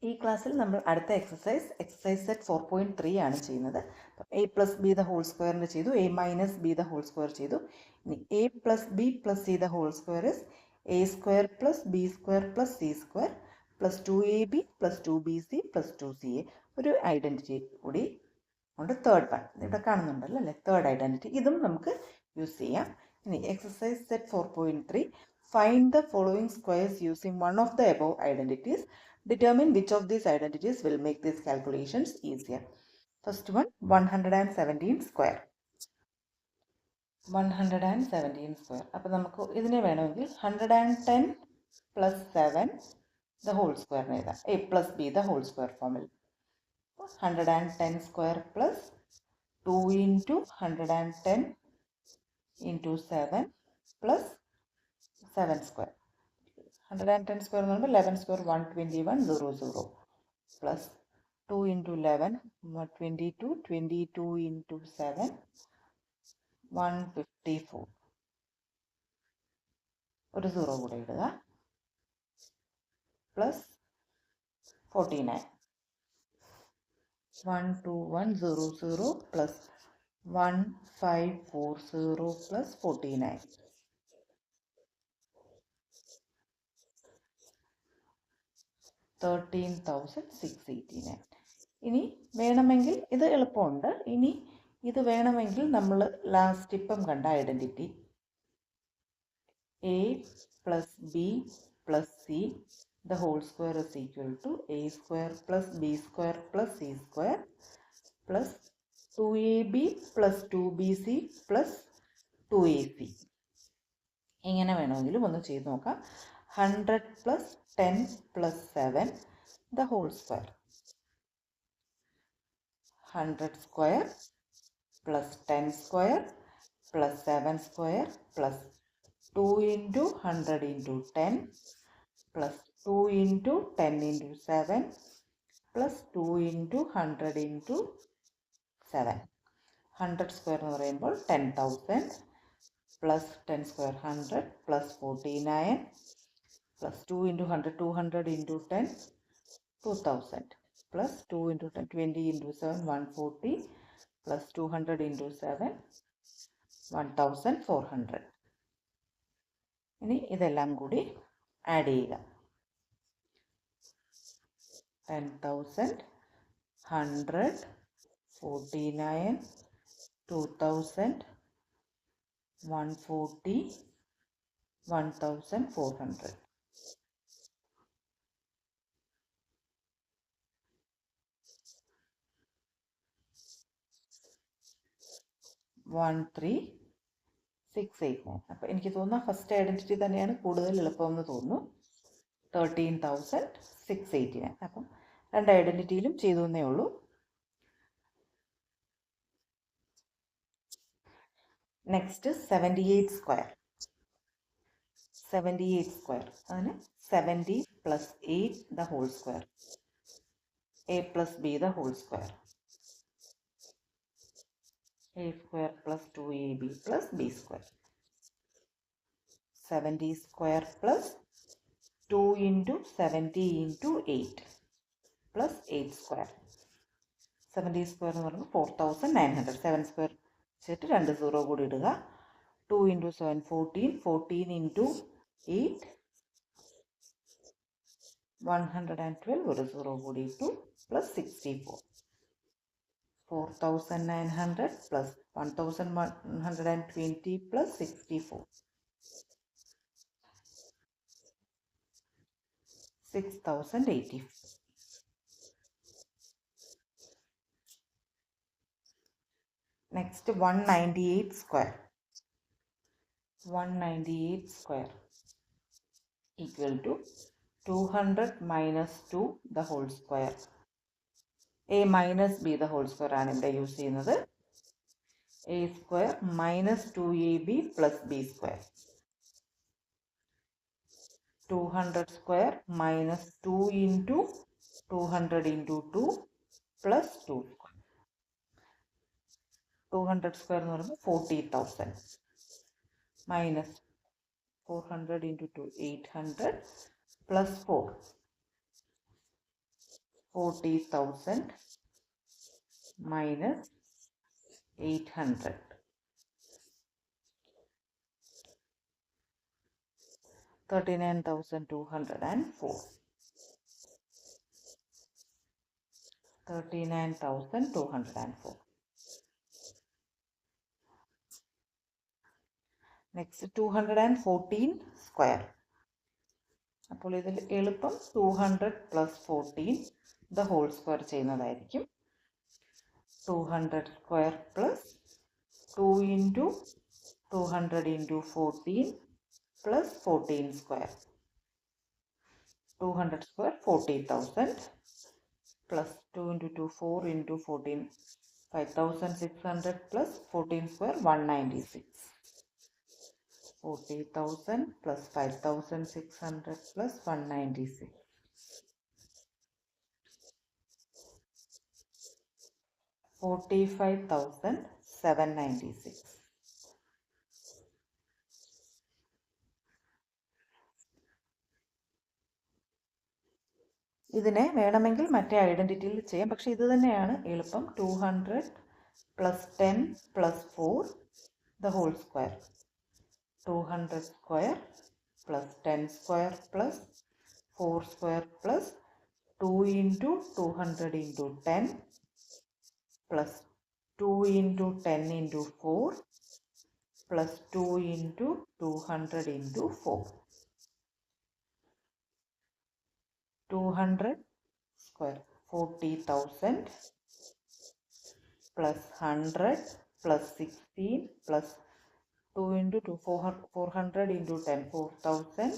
ഈ ക്ലാസ്സിൽ നമ്മൾ അടുത്ത എക്സസൈസ് സെറ്റ് 4.3 ആണ് ചെയ്യുന്നത്. A plus b the whole സ്ക്വയറിന് ചെയ്തു, a minus B the whole square ചെയ്തു. ഇനി a plus b plus c the whole square is a square plus b square plus c square plus 2ab plus 2bc plus 2ca. ഒരു identity കൂടി ഉണ്ട്, third one ഇവിടെ കാണുന്നുണ്ടല്ലോ അല്ലേ, third identity. ഇതും നമുക്ക് യൂസ് ചെയ്യാം. ഇനി exercise set 4.3, find the following squares using one of the above identities. Determine which of these identities will make these calculations easier. First one, 117 square. 117 square. അപ്പോൾ നമുക്ക് ഇതിനെ വേണമെങ്കിൽ 110 plus 7 the whole square എഴുതാം. a plus b the whole square ഫോമിൽ. 110 square plus 2 into 110 into 7 plus 7 square. 110 square എന്ന് പറയുമ്പോൾ 11 square 121 0 0 plus 2 into 11 22 22 into 7 154. ഒരു 0 കൂടെ ഇടുക, പ്ലസ് 49 12100 പ്ലസ് 1540 പ്ലസ് 49 13,689. ഇനി വേണമെങ്കിൽ ഇത് എളുപ്പമുണ്ട്. ഇനി ഇത് വേണമെങ്കിൽ നമ്മൾ ലാസ്റ്റ് ഇപ്പം കണ്ട identity a plus b plus c the whole square is equal to a square plus b square plus c square plus 2ab plus 2bc plus 2ac. ഇങ്ങനെ വേണമെങ്കിലും ഒന്ന് ചെയ്ത് നോക്കാം. 100 plus 10 plus 7 the whole square. 100 square plus 10 square plus 7 square plus 2 into 100 into 10 plus 2 into 10 into 7 plus 2 into 100 into 7. 100 square എന്ന് പറയുമ്പോൾ 10,000 plus 10 square 100 plus 49 plus 2 into 100 200 into 10 2000 plus 2 into 10 20 into 7 140 plus 200 into 7 1400. ഇനി ഇതെല്ലാം കൂടി add ചെയ്യുക. 10,000 100 49 2000 140 1400. 13,689. അപ്പോൾ എനിക്ക് തോന്നുന്നു first identity തന്നെയാണ് കൂടുതൽ എളുപ്പമെന്ന് തോന്നുന്നു. 13,689. അപ്പം രണ്ട് ഐഡൻറ്റിറ്റിയിലും ചെയ്തു എന്നേ ഉള്ളൂ. Next 78 square. 78 സ്ക്വയർ അതിന് 70 plus 8 the whole square, a plus b the whole square, a square plus 2ab plus b square. 70 square plus 2 into 70 into 8 plus 8 square. 70 square എന്ന് പറയുമ്പോൾ 4,900. 7 square വെച്ചിട്ട് 2 0 കൂടി ഇടുക. 2 into 7 14 14 into 8 112 ഒരു 0 കൂടി ഇട്ടു plus 64. 4,900 plus 1,120 plus 64. 6,080. Next 198 square. 198 square equal to 200 minus 2 the whole square. a minus b the whole square ആണ് ഇവിടെ യൂസ് ചെയ്യുന്നത്. a square minus 2ab plus b square. 200 square minus 2 into 200 into 2 plus 2 square. 200 square എന്ന് പറയുമ്പോൾ 40,000 minus 400 into 2 800 plus 4 40,000 minus 800. 39,204. 39,204. Next 214 square. അപ്പോൾ ഇതിൽ എളുപ്പം 200 plus 14 the whole square ചെയ്യുന്നതായിരിക്കും. 200 square plus 2 into 200 into 14 plus 14 square. 200 square 40,000 plus 2 into 2 4 into 14 5,600 plus 14 square 196. 40,000 plus 5,600 plus 196. 45,796. ഇതിനെ വേണമെങ്കിൽ മറ്റേ ഐഡൻറ്റിറ്റിയിൽ ചെയ്യാം, പക്ഷേ ഇത് തന്നെയാണ് എളുപ്പം. 200 plus 10 plus 4 the whole square. 200 square plus 10 square plus 4 square plus 2 into 200 into 10 plus 2 into 10 into 4 plus 2 into 200 into 4. 200 square 40,000 plus 100 plus 16 plus 2 into 2 400 into 10 4,000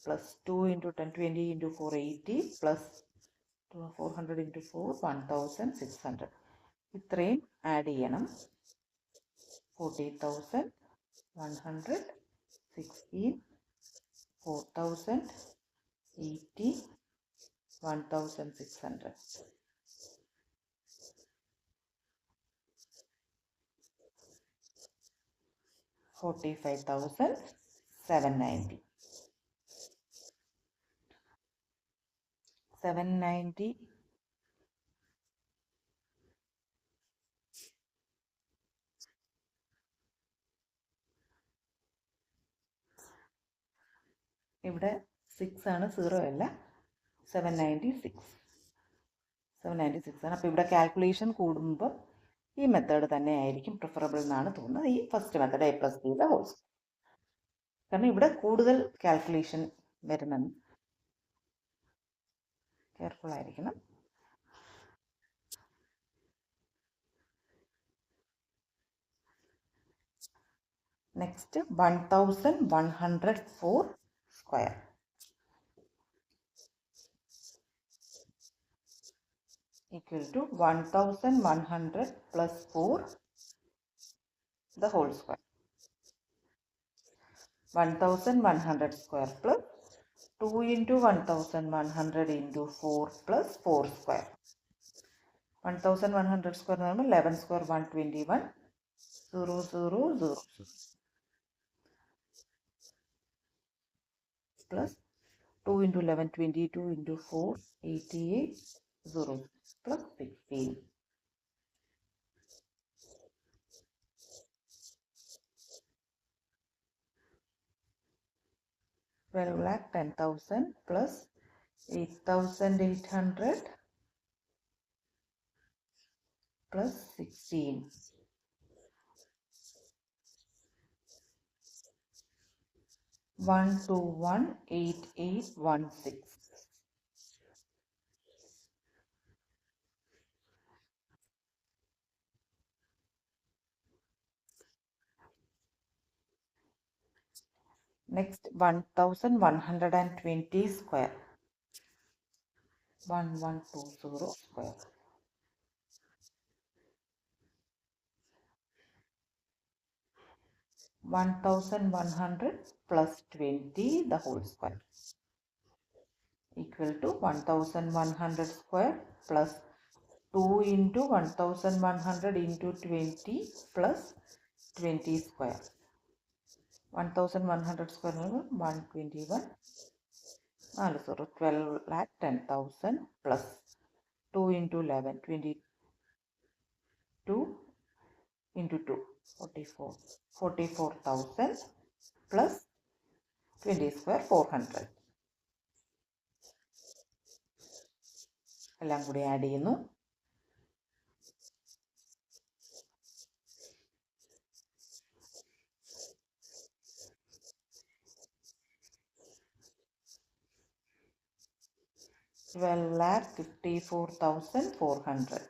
plus 2 into 10 20 into 4 80 plus 400 into 4 1,600. ഇത്രയും add ചെയ്യണം. 40,000 100 16 4,000 80 1,600. 45,790. 790 ഇവിടെ 6 ആണ്, 0 അല്ല. 796 ആണ്. അപ്പോൾ ഇവിടെ calculation കൂടുമ്പോൾ ഈ മെത്തേഡ് തന്നെ ആയിരിക്കും പ്രിഫറബിൾ എന്നാണ് തോന്നുന്നത്, ഈ first method A+B the whole square. കാരണം ഇവിടെ കൂടുതൽ കാൽക്കുലേഷൻ വരുന്നുണ്ട്, കെയർഫുൾ ആയിരിക്കണം. Next 1,104 square. Equal to 1,100 plus 4 the whole square. 1,100 square plus 2 into 1,100 into 4 plus 4 square. 1,100 square 11 square 121 0 0 0 plus 2 into 11 22 into 4 88 0 plus 16. 12,10,000 plus 8,800 plus 16. 1218816. Next 1,120 square. 1120 square. 1,100 plus 20 the whole square equal to 1,100 square plus 2 into 1,100 into 20 plus 20 square. 1,100 square 121 12,10,000 plus 2 into 11, 22 into 2, 44. 44,000 plus 20 square 400. എല്ലാം കൂടി add ചെയ്യുന്നു. $12,54,400.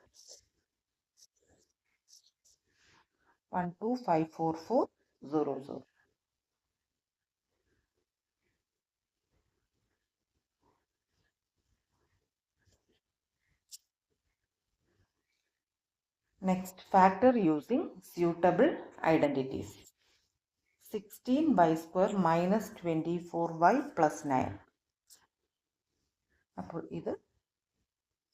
1254400. Next, factor using suitable identities. 16y square minus 24y plus 9. അപ്പോൾ ഇത്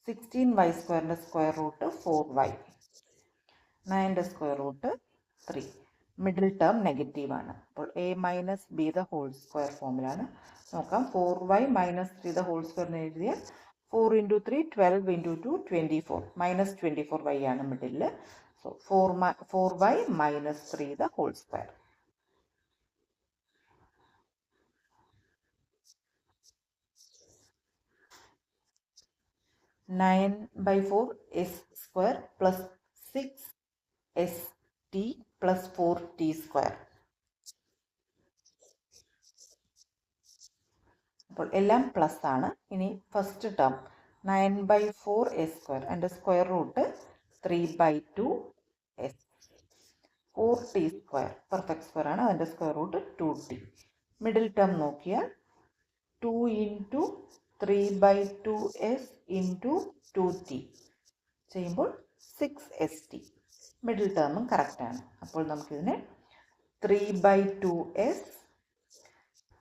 16y സ്ക്വയറിൻ്റെ square root 4y, 9ൻ്റെ square root 3. Middle term നെഗറ്റീവാണ്. അപ്പോൾ a minus B the whole square ഫോമിലാണ്. നോക്കാം. 4y minus 3 the whole square എന്ന് എഴുതിയാൽ 4 ഇൻറ്റു 3 12 ഇൻറ്റു 2 24. മൈനസ് 24y ആണ് middle. So 4y minus 3 the whole square. Nine by 4 s square plus 6 st plus 4t square. അപ്പോൾ എല്ലാം plus ആണ്. ഇനി first term 9/4 s square അതിൻ്റെ square root 3/2 s. 4t square perfect square ആണ്, അതിൻ്റെ square root 2t. Middle term നോക്കിയാൽ 2 into 3/2s into 2t ചെയ്യുമ്പോൾ 6st. Middle ടേമും കറക്റ്റാണ്. അപ്പോൾ നമുക്കിതിനെ 3/2s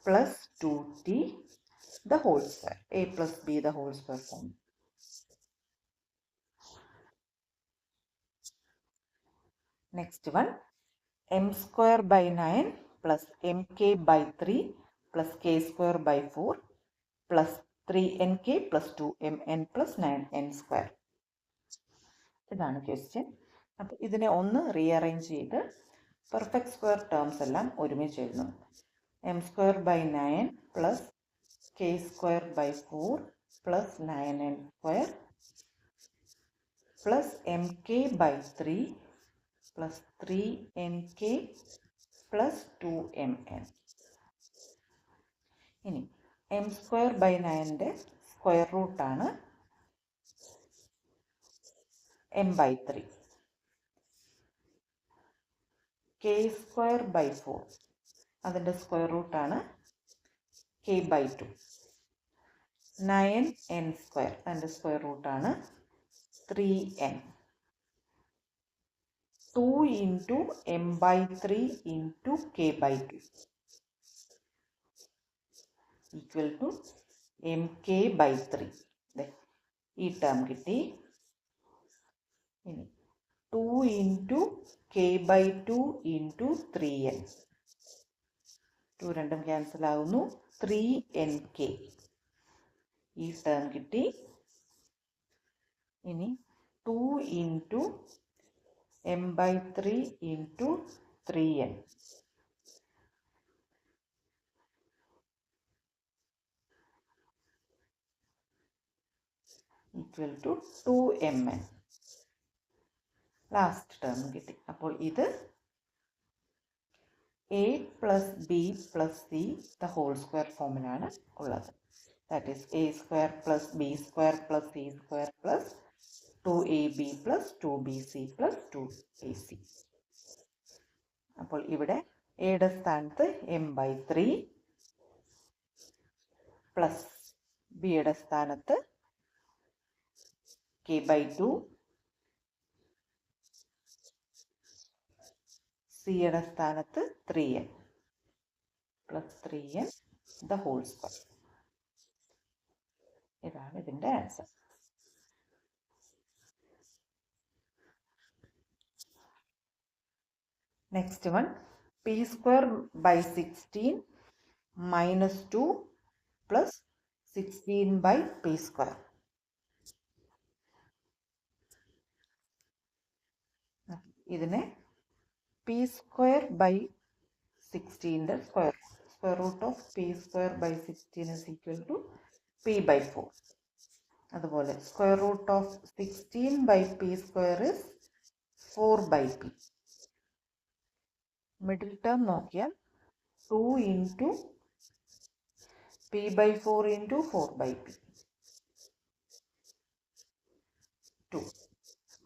plus 2t the whole square, a plus b the whole square form. Next one, m square by 9 plus mk by 3 plus k square by 4 plus 3nk plus 2mn plus 9n square. ഇതാണ് question. അപ്പോൾ ഇതിനെ ഒന്ന് rearrange ചെയ്ത് perfect square terms എല്ലാം ഒരുമിച്ച് എഴുതുന്നു. m square by 9 plus k square by 4 plus 9n square plus mk by 3 plus 3nk plus 2mn. ഇനി m square by 9ൻ്റെ square റൂട്ടാണ് m by 3. k square by 4 അതിൻ്റെ സ്ക്വയർ റൂട്ടാണ് k by 2. 9n square അതിൻ്റെ square റൂട്ടാണ് 3n. 2 into m by 3 into k by 2 equal to mk by 3. ഈ term കിട്ടി. ഇനി 2 into k by 2 into 3n. 2 രണ്ടും cancel ആകുന്നു. 3nk ഈ ടേം കിട്ടി. ഇനി 2 into m by 3 into 3n equal to 2mn. Last term കിട്ടി. അപ്പോൾ ഇത് a plus b plus c the whole square ഫോമിലാണ് ഉള്ളത്. That is a square plus b square plus c square plus 2ab plus 2bc plus 2ac. അപ്പോൾ ഇവിടെ എയുടെ സ്ഥാനത്ത് m by 3 plus ബിയുടെ സ്ഥാനത്ത് k by 2 സിയുടെ സ്ഥാനത്ത് 3n plus 3n the whole square. ഇതാണ് ഇതിൻ്റെ answer. Next one, p square by 16 minus 2 plus 16 by p square. ഇതിനെ P square by 16 square root of P square by 16 is equal to P by 4. അതുപോലെ square root of 16 by P square is 4 by P. Middle term നോക്കിയാൽ 2 into P by 4 into 4 by P. 2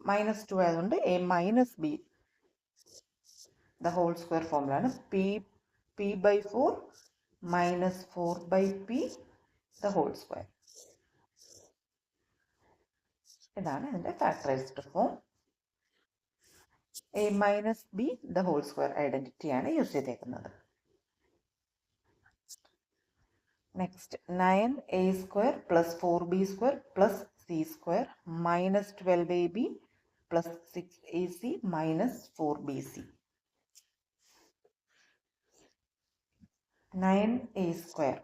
-2 ആയതുകൊണ്ട് A minus B the whole square ഫോമിലാണ് P by 4 minus 4 by P the whole square. ഇതാണ് ഇതിൻ്റെ factorised form. A minus B the whole square ഐഡൻറ്റിറ്റിയാണ് use ചെയ്തേക്കുന്നത്. Next 9a square plus 4b square plus c square minus 12ab plus 6ac minus 4bc. 9a square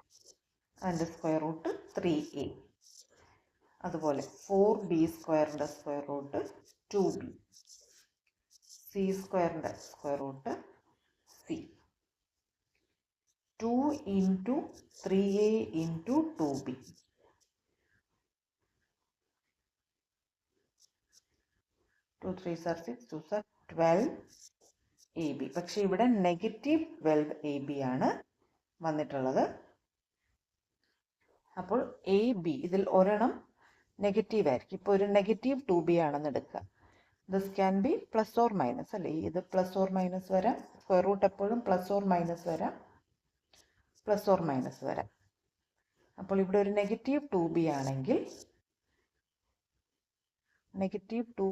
അതിൻ്റെ square root 3a. അതുപോലെ 4b സ്ക്വയറിൻ്റെ square root 2b. c സ്ക്വയറിൻ്റെ square root c. 2 into 3a into 2b. 2 3s are 6, 2s are 12ab. പക്ഷെ ഇവിടെ negative 12ab ആണ് വന്നിട്ടുള്ളത്. അപ്പോൾ A B ഇതിൽ ഒരെണ്ണം നെഗറ്റീവ് ആയിരിക്കും. ഇപ്പോൾ ഒരു നെഗറ്റീവ് 2b ആണെന്ന് എടുക്കുക. This can be plus or minus അല്ലേ. ഇത് പ്ലസ് ഓർ മൈനസ് വരാം. സ്ക്വയർ റൂട്ട് എപ്പോഴും പ്ലസ് ഓർ മൈനസ് വരാം, പ്ലസ് ഓർ മൈനസ് വരാം. അപ്പോൾ ഇവിടെ ഒരു നെഗറ്റീവ് 2b ആണെങ്കിൽ നെഗറ്റീവ് 2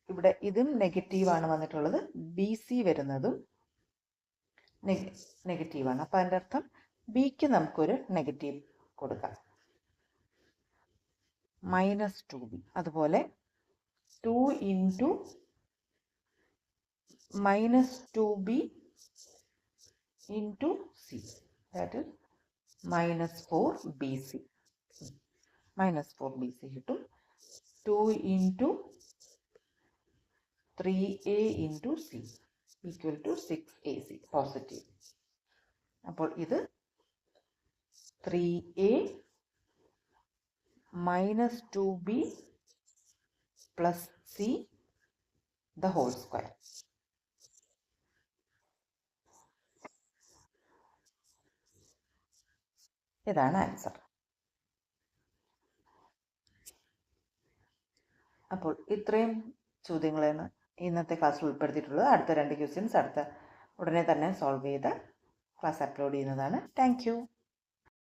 ഇവിടെ ഇതും നെഗറ്റീവാണ് വന്നിട്ടുള്ളത്. ബി സി വരുന്നതും നെഗറ്റീവാണ്. അപ്പോൾ അതിൻ്റെ അർത്ഥം ബിക്ക് നമുക്കൊരു നെഗറ്റീവ് കൊടുക്കാം, മൈനസ് 2b. അതുപോലെ 2 ഇൻറ്റു minus 2b into c, that is minus 4bc. Minus 4bc കിട്ടും. 2 into 3a into c equal to 6ac positive. അപ്പോൾ ഇത് 3a minus 2b plus c the whole square. ഇതാണ് ആൻസർ. അപ്പോൾ ഇത്രയും ചോദ്യങ്ങളാണ് ഇന്നത്തെ ക്ലാസ്സിൽ ഉൾപ്പെടുത്തിയിട്ടുള്ളത്. അടുത്ത 2 ക്വസ്റ്റ്യൻസ് ഉടനെ തന്നെ സോൾവ് ചെയ്ത് ക്ലാസ് അപ്ലോഡ് ചെയ്യുന്നതാണ്. Thank you.